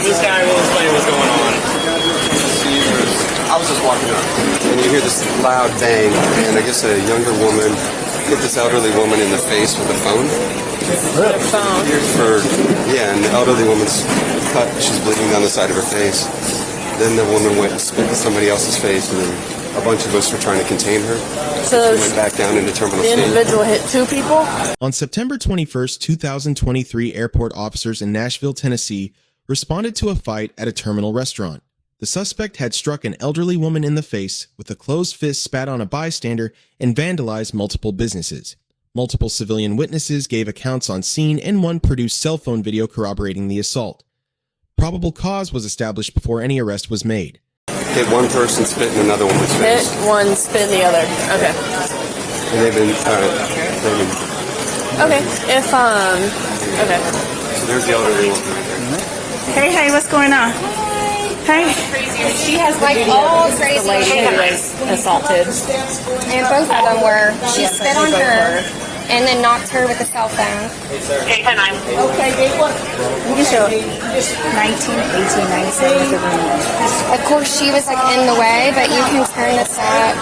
this guy will explain what's going on. I was just walking up, and you hear this loud bang, and I guess a younger woman hit this elderly woman in the face with a phone. And the elderly woman's cut. She's bleeding down the side of her face. Then the woman went and spit in somebody else's face, and then a bunch of us were trying to contain her. So she went back down into Terminal C. The individual hit 2 people? On September 21st, 2023, airport officers in Nashville, Tennessee, responded to a fight at a terminal restaurant. The suspect had struck an elderly woman in the face with a closed fist, spat on a bystander, and vandalized multiple businesses. Multiple civilian witnesses gave accounts on scene, and one produced cell phone video corroborating the assault. Probable cause was established before any arrest was made. Hit one person, spit in another woman's face. Hit one, spit in the other. Okay. And they've been, Okay. Okay. So there's the elderly woman right there. Hey, what's going on? Hey. She has like all crazy The lady who was assaulted. and both of them were. She spit on her and then knocked her with a cell phone. Okay, what? You can show it. 19, 18, 97. Of course, she was like in the way, but you can turn this up.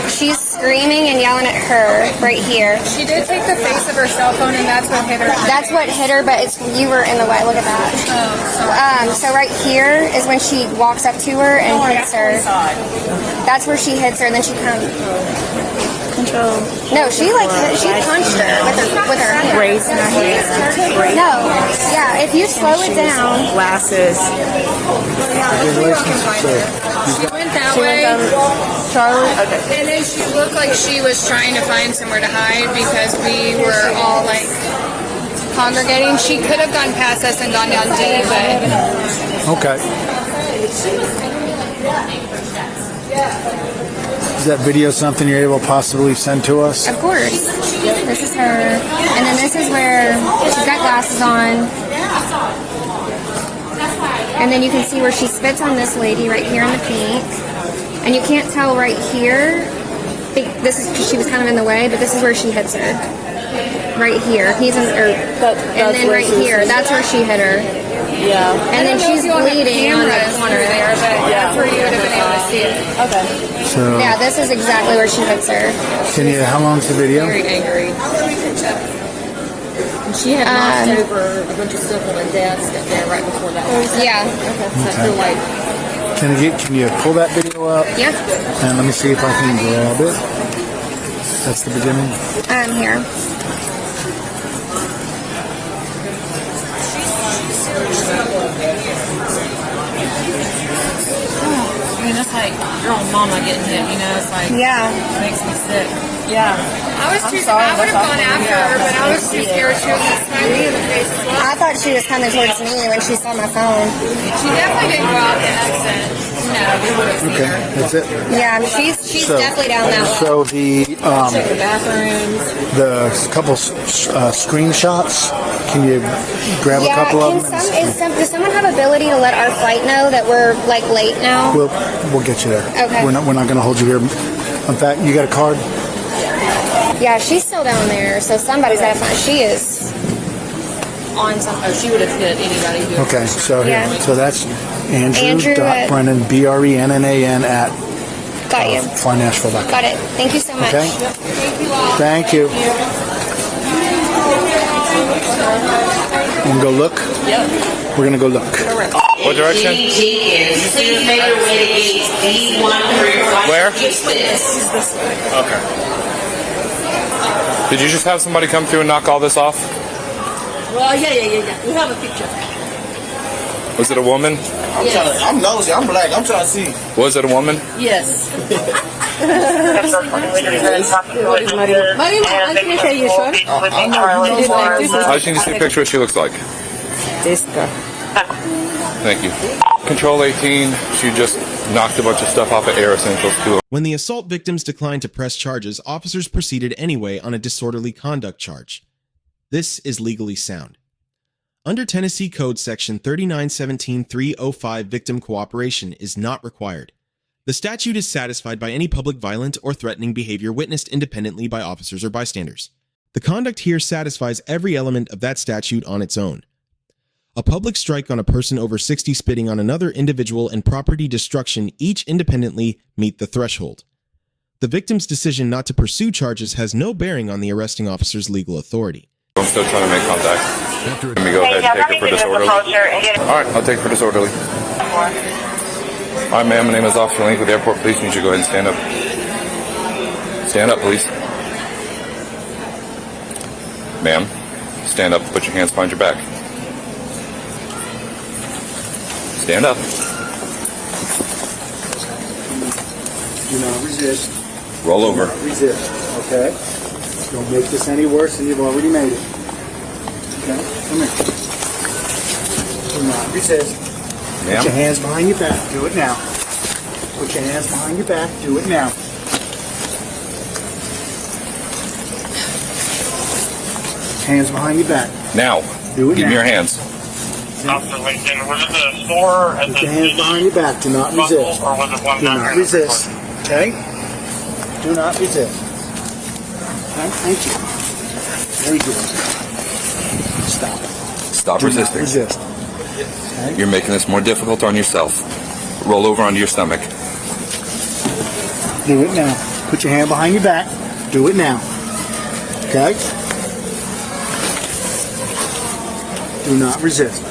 She's screaming and yelling at her right here. She did take the face of her cell phone, and that's what hit her. That's what hit her, but you were in the way. Look at that. So right here is when she walks up to her and hits her. That's where she hits her, and then she comes. Control. No, she punched her with her hand. Raising her hand. No, yeah. If you slow it down. Glasses. She went that way, Charlie? Okay. and then she looked like she was trying to find somewhere to hide because we were all like congregating. She could have gone past us and gone down D, but Okay. Is that video something you're able to possibly send to us? Of course. This is her. And then this is where she's got glasses on. And then you can see where she spits on this lady right here in the pink. And you can't tell right here. This is because she was kind of in the way, but this is where she hits her. Right here. And then right here. That's where she hit her. Yeah. And then she's bleeding on the corner there, but that's where you would have been able to see it. Okay. So, Yeah, this is exactly where she hits her. how long's the video? Very angry. She had knocked over a bunch of stuff on a desk up there right before that. Yeah. Okay. Can you pull that video up? Yeah. And let me see if I can grab it. That's the beginning. I'm here. I mean, that's like your own mama getting hit, you know? It's like, Yeah. makes me sick. Yeah. I would have gone after her, but I was too scared. She was smack me in the face as well. I thought she was coming towards me when she saw my phone. She definitely didn't go out the exit. No, we would have seen Okay, her. that's it. Yeah, she's definitely down that way. So the The bathrooms. the couple screenshots. Can you grab a Yeah, couple of them? does someone have ability to let our flight know that we're like late now? We'll get you there. Okay. We're not going to hold you here. In fact, you got a card? Yeah, she's still down there, so somebody's got to find. She is on something. Oh, she would have hit anybody who. Okay, so here. Yeah. So that's Andrew Andrew.Brennan, BRENNAN at Got you. flynashville.com. Got it. Thank you so much. Okay. Thank you. We'll go look. Yep. We're gonna go look. What direction? Where? Okay. Did you just have somebody come through and knock all this off? Well, yeah. We have a picture. Was it a woman? I'm nosy. I'm black. I'm trying to see. Was it a woman? Yes. I can tell you, sure. I just need to see a picture of what she looks like. This girl. Thank you. Control 18, she just knocked a bunch of stuff off of Air Essentials too. When the assault victims declined to press charges, officers proceeded anyway on a disorderly conduct charge. This is legally sound. Under Tennessee Code Section 3917.305, victim cooperation is not required. The statute is satisfied by any public violent or threatening behavior witnessed independently by officers or bystanders. The conduct here satisfies every element of that statute on its own. a public strike on a person over 60 spitting on another individual, and property destruction each independently meet the threshold. The victim's decision not to pursue charges has no bearing on the arresting officer's legal authority. I'm still trying to make contact. Let me go ahead and take it for disorderly. Alright, I'll take it for disorderly. Alright, ma'am, my name is Officer Link with the Airport Police. You should go ahead and stand up. Stand up, please. Ma'am, stand up, put your hands behind your back. Stand up. Do not resist. Roll over. Do not resist, okay? Don't make this any worse than you've already made it. Okay? Come here. Do not resist. Put your hands behind your back. Do it now. Put your hands behind your back. Do it now. Hands behind your back. Now. Do it Give now. me your hands. Officer Lincoln, was it the store at Put the your hands behind your back. Do not resist. or was it one Do down not here? resist. Okay? Do not resist. Okay? Thank you. Very good. Stop. Stop Do not resisting. resist. You're making this more difficult on yourself. Roll over onto your stomach. Do it now. Put your hand behind your back. Do it now. Okay? Do not resist.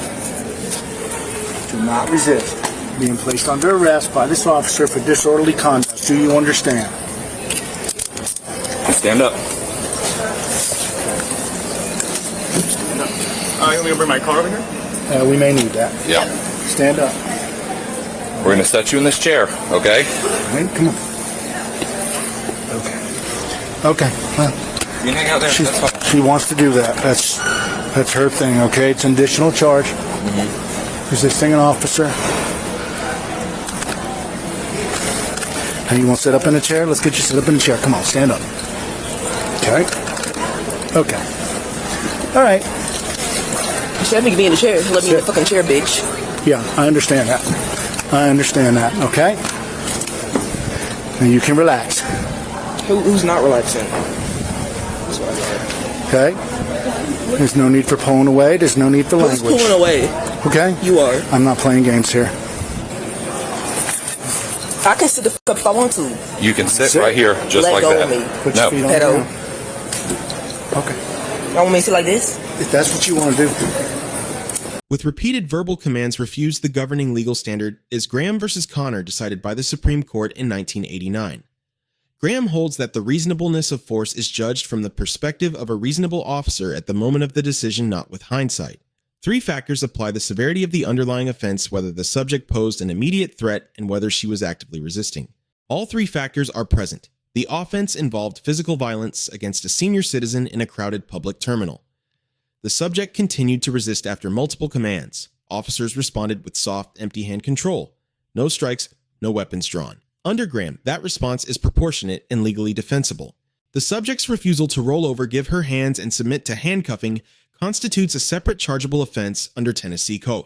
Do not resist. Being placed under arrest by this officer for disorderly conduct. Do you understand? Stand up. You want me to bring my car over here? We may need that. Yeah. Stand up. We're going to set you in this chair, okay? All right, come on. Okay. Okay. Well, You can hang out there. That's fine. she wants to do that. That's her thing. Okay. It's an additional charge. Resisting an officer. Hey, you want to sit up in a chair? Let's get you set up in a chair. Come on, stand up. Okay. Okay. All right. You said me to be in the chair. Let me in the fucking chair, bitch. Yeah, I understand that. I understand that. Okay. And you can relax. Who's not relaxing? Okay. There's no need for pulling away. There's no need for Who's language. pulling away? Okay. You are. I'm not playing games here. I can sit the fuck up if I want to. You can sit right here, just Let like go that. of me. Put your feet on the Pedo. ground. Okay. Y'all want me to sit like this? If that's what you want to do. With repeated verbal commands refused the governing legal standard is Graham versus Connor, decided by the Supreme Court in 1989. Graham holds that the reasonableness of force is judged from the perspective of a reasonable officer at the moment of the decision, not with hindsight. 3 factors apply the severity of the underlying offense, whether the subject posed an immediate threat, and whether she was actively resisting. All 3 factors are present. The offense involved physical violence against a senior citizen in a crowded public terminal. The subject continued to resist after multiple commands. Officers responded with soft, empty hand control. No strikes, no weapons drawn. Under Graham, that response is proportionate and legally defensible. The subject's refusal to roll over, give her hands, and submit to handcuffing constitutes a separate chargeable offense under Tennessee Code.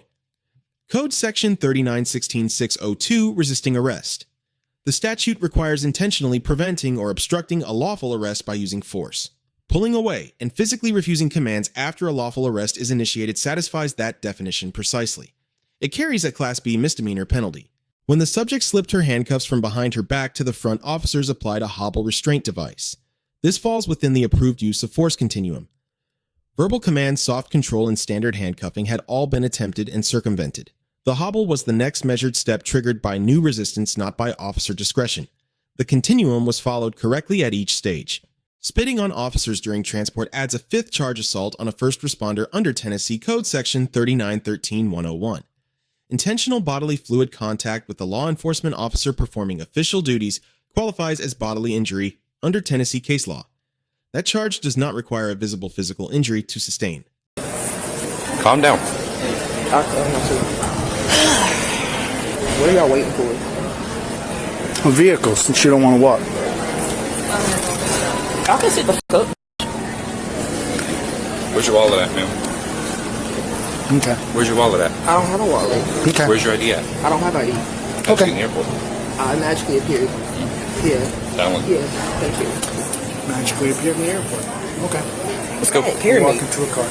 Code Section 3916-602, resisting arrest. The statute requires intentionally preventing or obstructing a lawful arrest by using force. Pulling away and physically refusing commands after a lawful arrest is initiated satisfies that definition precisely. It carries a Class B misdemeanor penalty. When the subject slipped her handcuffs from behind her back to the front, officers applied a hobble restraint device. This falls within the approved use of Force Continuum. Verbal command, soft control, and standard handcuffing had all been attempted and circumvented. The hobble was the next measured step triggered by new resistance, not by officer discretion. The continuum was followed correctly at each stage. Spitting on officers during transport adds a 5th charge, assault on a first responder under Tennessee Code Section 3913-101. Intentional bodily fluid contact with a law enforcement officer performing official duties qualifies as bodily injury under Tennessee case law. That charge does not require a visible physical injury to sustain. Calm down. What are y'all waiting for? A vehicle, since you don't want to walk. I can sit the fuck up. Where's your wallet at, ma'am? Okay. Where's your wallet at? I don't have a wallet. Okay. Where's your ID at? I don't have ID. Okay. In the airport. I magically appeared. Yeah. That one. Yeah. Thank you. Magically appear in the airport. Okay. Let's go. Hey, carry me. Walk into a car.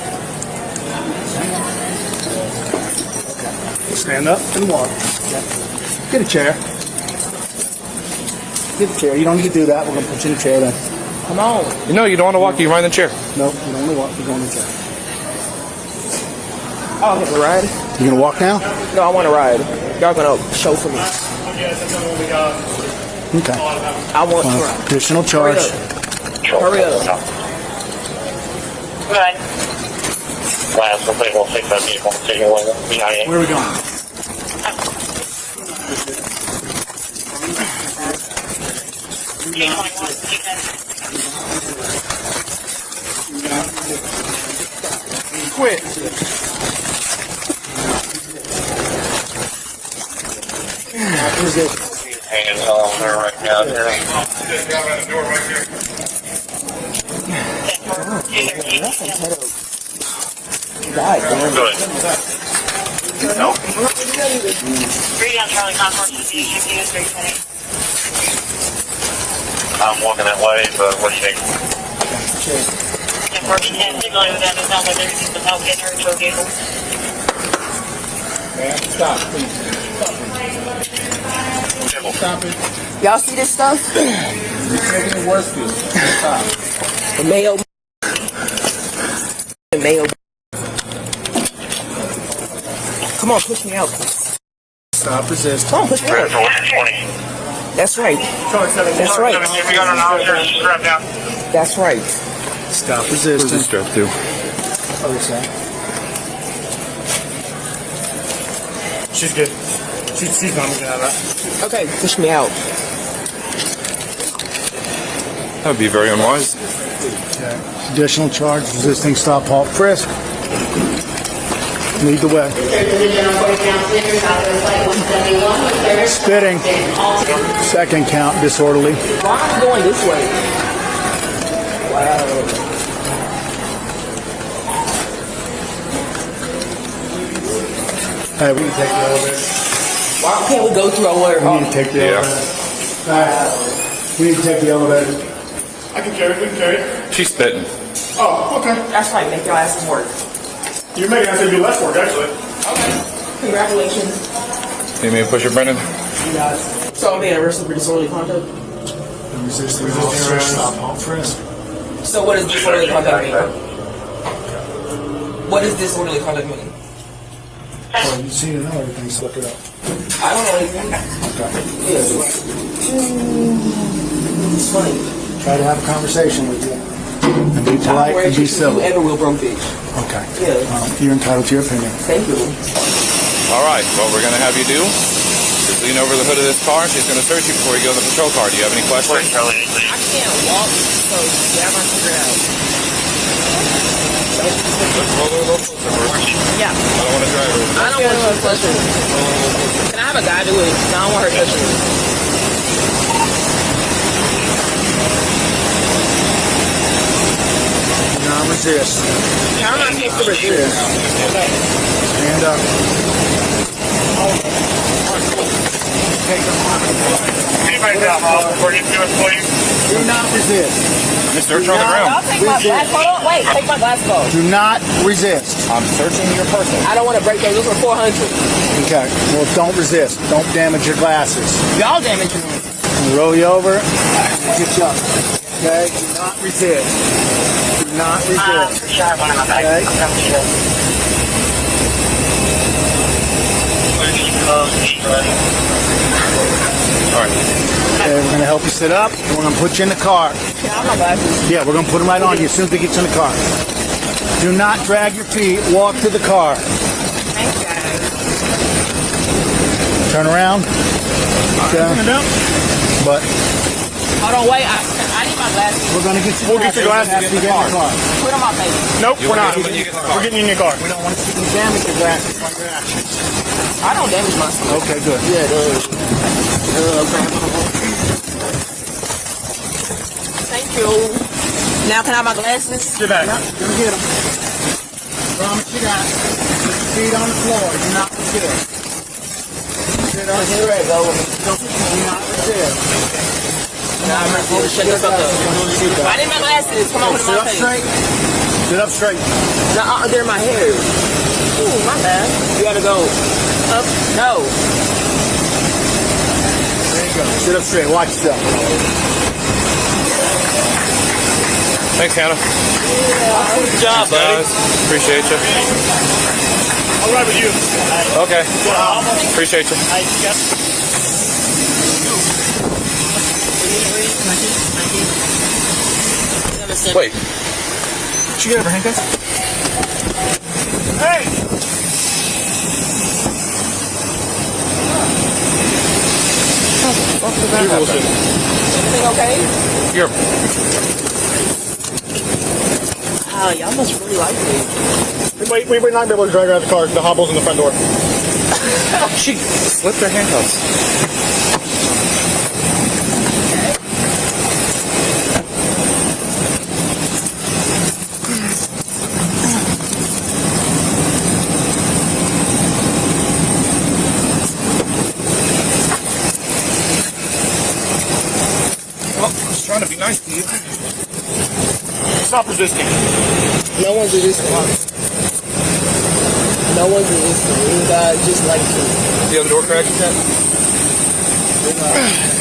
Stand up and walk. Okay. Get a chair. Get a chair. You don't need to do that. We're going to put you in a chair then. Come on. No, you don't want to walk. You ride in the chair. No, you don't want to walk. You're going in the chair. I'll get a ride. You going to walk now? No, I want to ride. Y'all going to show for me. Okay. I want to ride. Additional charge. Hurry up. Right. Last, somebody will take that vehicle and take it away behind you. Where are we going? Quit. Hanging on there right now. God damn. Good. Nope. I'm walking that way, but what do you think? Man, stop, please. Stop it. Y'all see this stuff? You're making it worse for you. Stop. The mayo. The mayo. Come on, push me out. Stop, resist. Come on, push me out. That's right. That's right. If you got an officer, strap down. That's right. Stop, resist. Where's the strap to? Other side. She's good. She's not moving out of that. Okay, push me out. That would be very unwise. Okay. Additional charge, resisting, stop, halt, frisk. Lead the way. Spitting. Second count, disorderly. Why am I going this way? Hey, we can take the elevator. Why can't we go through our water? We need to take the elevator. Alright. We need to take the elevator. I can carry it. We can carry it. She's spitting. Oh, okay. That's right, make your asses work. You're making us do less work, actually. Okay. Congratulations. You mean to push it, Brendan? You guys. So I'm being arrested for disorderly conduct? Resisting, stop, halt, frisk. So what does disorderly conduct mean? What does disorderly conduct mean? Well, you seem to know everything, so look it up. I don't know anything. Yeah, it's funny. Try to have a conversation with you. And be polite and be civil. Ever will broke bitch. Okay. Yeah. You're entitled to your opinion. Thank you. All right. What we're going to have you do is lean over the hood of this car. She's going to search you before you go in the patrol car. Do you have any questions? I can't walk, so yeah, I'm gonna figure it out. Let's roll a little closer. Yeah. I don't want to drive her. I don't want her touching me. Can I have a guy do it? I don't want her touching me. Non-resist. How am I supposed to resist? Okay. Stand up. Anybody down, before you do it, please? Do not resist. Just search on the ground. Y'all take my glass. Hold on. Wait. Take my glass off. Do not resist. I'm searching your person. I don't want to break that. Those are 400. Okay. Well, don't resist. Don't damage your glasses. Y'all damaging me. We'll roll you over. Get you up. Okay. Do not resist. Do not resist. Okay. All right. Okay, we're going to help you sit up. We're going to put you in the car. Yeah, we're going to put them right on you as soon as we get you in the car. Do not drag your feet. Walk to the car. Turn around. Okay. But Hold on, wait. I need my glasses. we're going to get you. We'll get your glasses in the car. Put them on my face. Nope, we're not. We're getting you in your car. We don't want to see you damage your glasses by your actions. I don't damage myself. Okay, good. Yeah, Thank you. Now can I have my glasses? Get back. Yep, go get them. Promise you that. Feet on the floor. Do not resist. Sit up. Here we go. Do not resist. Nah, I'm not going to shut this up though. I need my glasses. Come on, put them Sit on up my face. straight. Sit up straight. Nah, they're in my hair. Ooh, my bad. You gotta go. Up? No. There you go. Sit up straight. Watch yourself. Thanks, Hannah. Good job, buddy. Guys, appreciate you. I'll ride with you. Okay. Appreciate you. Wait. Did she get her handcuffs? Hey! Everything okay? You're. Y'all must really like me. We would not be able to drag her out of the car. The hobble's in the front door. She slipped her handcuffs. Well, I was trying to be nice to you. Stop resisting. No one's resisting. No one's resisting. You guys just like to. The other door cracked?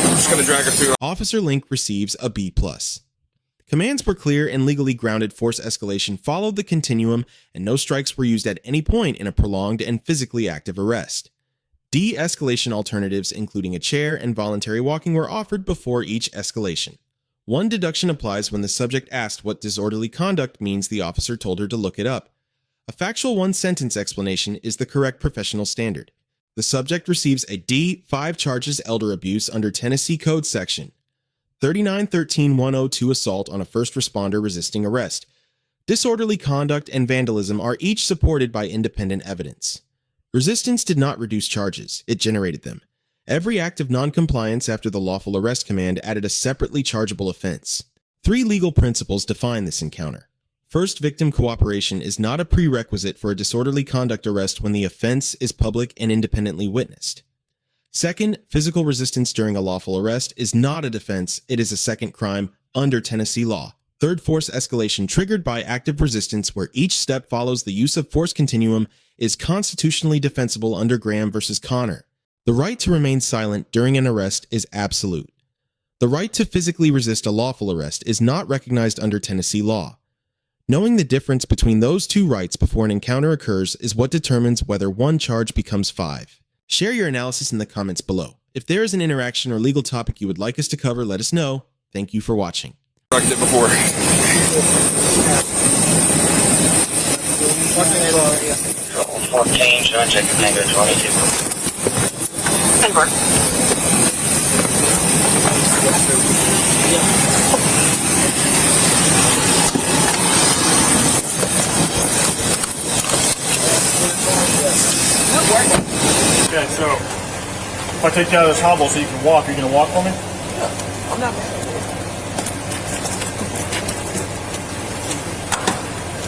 I'm just going to drag her through. Officer Link receives a B+. Commands were clear and legally grounded force escalation followed the continuum, and no strikes were used at any point in a prolonged and physically active arrest. De-escalation alternatives, including a chair and voluntary walking, were offered before each escalation. One deduction applies when the subject asked what disorderly conduct means. The officer told her to look it up. A factual one-sentence explanation is the correct professional standard. The subject receives a D, 5 charges elder abuse under Tennessee Code Section 3913-102 assault on a first responder resisting arrest. Disorderly conduct and vandalism are each supported by independent evidence. Resistance did not reduce charges, it generated them. Every act of noncompliance after the lawful arrest command added a separately chargeable offense. 3 legal principles define this encounter. First, victim cooperation is not a prerequisite for a disorderly conduct arrest when the offense is public and independently witnessed. Second, physical resistance during a lawful arrest is not a defense, it is a second crime under Tennessee law. Third, force escalation triggered by active resistance where each step follows the use of force continuum is constitutionally defensible under Graham v. Connor. The right to remain silent during an arrest is absolute. The right to physically resist a lawful arrest is not recognized under Tennessee law. Knowing the difference between those two rights before an encounter occurs is what determines whether one charge becomes 5. Share your analysis in the comments below. If there is an interaction or legal topic you would like us to cover, let us know. Thank you for watching. Like I did before. What's the name of it? 14, John Jacob Tango 22. Over. Okay, so if I take you out of this hobble so you can walk, are you going to walk for me? Yeah, I'm not mad.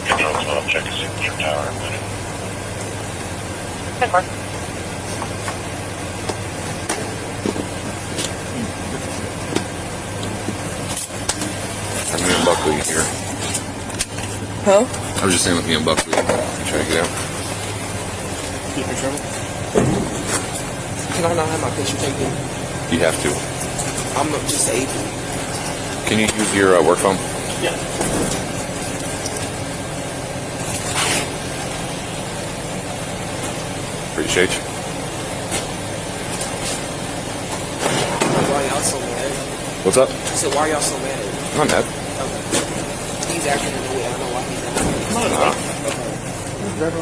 Control 12, check the signature tower. I'm me and Buckley here. Huh? I was just saying with me and Buckley. Trying to get out. Keep your trouble. Can I not have my picture taken? You have to. I'm just able. Can you use your work phone? Yeah. Appreciate you. Why y'all so mad? What's up? I said, why y'all so mad? I'm not mad. Okay. He's acting in the way. I don't know why he's acting. No, no.